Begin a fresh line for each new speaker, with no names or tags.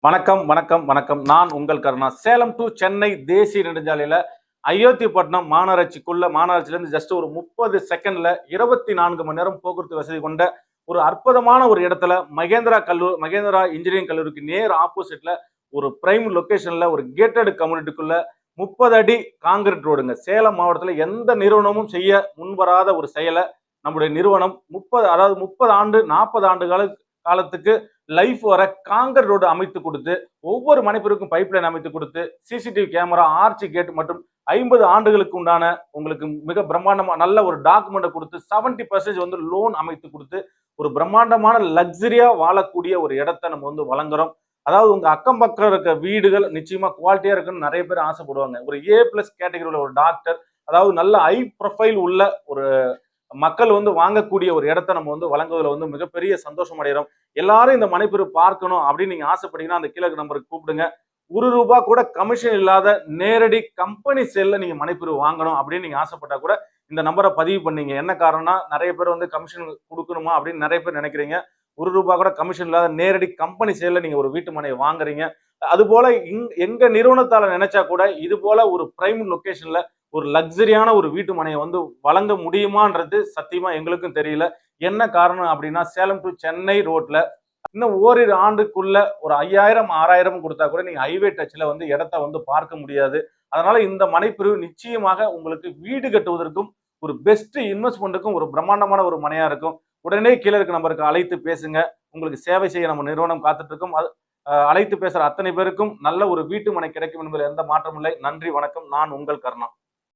வணக்கம் வணக்கம் வணக்கம். நான் உங்கள் கருணா. சேலம் டு சென்னை தேசிய நெடுஞ்சாலையில அயோத்திப்பட்டினம் மாநகராட்சியிலிருந்து ஜஸ்ட் ஒரு 30 செகண்ட்ல 24 மணி நேரம் போக்குவரத்து வசதி கொண்ட ஒரு அற்புதமான ஒரு இடத்துல மகேந்திரா இன்ஜினியரிங் கல்லூரிக்கு நேர் ஆப்போசிட்ல ஒரு பிரைம் லொகேஷன்ல ஒரு கேட்டட் கம்யூனிட்டிக்குள்ள 30 அடி காங்கிரீட் ரோடுங்க. சேலம் மாவட்டத்தில் எந்த நிறுவனமும் செய்ய முன்வராத ஒரு செயலை நம்முடைய நிறுவனம் 30 ஆண்டு 40 ஆண்டு காலத்துக்கு லைஃப் வர காங்கர் ரோடு அமைத்து கொடுத்து, ஒவ்வொரு மனைப்பிற்கும் பைப் லைன் அமைத்து கொடுத்து, சிசிடிவி கேமரா, ஆர்ச்சி கேட் மற்றும் 50 ஆண்டுகளுக்கு உண்டான உங்களுக்கு மிக பிரம்மாண்டமா நல்ல ஒரு டாக்குமெண்ட் கொடுத்து 70% வந்து லோன் அமைத்து கொடுத்து ஒரு பிரம்மாண்டமான லக்ஸரியா வாழக்கூடிய ஒரு இடத்தை நம்ம வந்து வழங்குறோம். அதாவது உங்க அக்கம் பக்கம் இருக்க வீடுகள் நிச்சயமா குவாலிட்டியா இருக்குன்னு நிறைய பேர் ஆசைப்படுவாங்க. ஒரு A+ கேட்டகரியில ஒரு டாக்டர், அதாவது நல்ல ஹை ப்ரொஃபைல் உள்ள ஒரு மக்கள் வந்து வாங்கக்கூடிய ஒரு இடத்த நம்ம வந்து வழங்குவதில் வந்து மிகப்பெரிய சந்தோஷம் அடைகிறோம். எல்லாரும் இந்த மனைப்பிரிவு பார்க்கணும் அப்படின்னு நீங்க ஆசைப்பட்டீங்கன்னா அந்த கீழே நம்பருக்கு கூப்பிடுங்க. ₹1 கூட கமிஷன் இல்லாத நேரடி கம்பெனி சேல்ல நீங்க மனைப்பிரிவு வாங்கணும் அப்படின்னு நீங்க ஆசைப்பட்டா கூட இந்த நம்பரை பதிவு பண்ணீங்க. என்ன காரணம்னா நிறைய பேர் வந்து கமிஷன் கொடுக்கணுமா அப்படின்னு நிறைய பேர் நினைக்கிறீங்க. ₹1 கூட கமிஷன் இல்லாத நேரடி கம்பெனி சேல்ல நீங்க ஒரு வீட்டு மனையை வாங்குறீங்க. அது போல எங்க நிறுவனத்தால நினைச்சா கூட இது போல ஒரு பிரைம் லொகேஷன்ல ஒரு லக்ஸரியான ஒரு வீட்டு மனையை வந்து வழங்க முடியுமான்றது சத்தியமா எங்களுக்கும் தெரியல. என்ன காரணம் அப்படின்னா சேலம் டு சென்னை ரோட்ல இன்னும் ஓரிரு ஆண்டுக்குள்ள ஒரு 5000 6000 கொடுத்தா கூட நீங்க ஹைவே டச்ல வந்து இடத்த வந்து பார்க்க முடியாது. அதனால இந்த மனைப்பிரிவு நிச்சயமாக உங்களுக்கு வீடு கட்டுவதற்கும் ஒரு பெஸ்ட் இன்வெஸ்ட்மெண்ட்டுக்கும் ஒரு பிரம்மாண்டமான ஒரு மனையா இருக்கும். உடனே கீழே இருக்க நம்பருக்கு அழைத்து பேசுங்க. உங்களுக்கு சேவை செய்ய நம்ம நிறுவனம் காத்துட்டு இருக்கோம். அழைத்து பேசுற அத்தனை பேருக்கும் நல்ல ஒரு வீட்டு மனை கிடைக்கும் என்பதில் எந்த மாற்றமும் இல்லை. நன்றி, வணக்கம். நான் உங்கள் கருணா.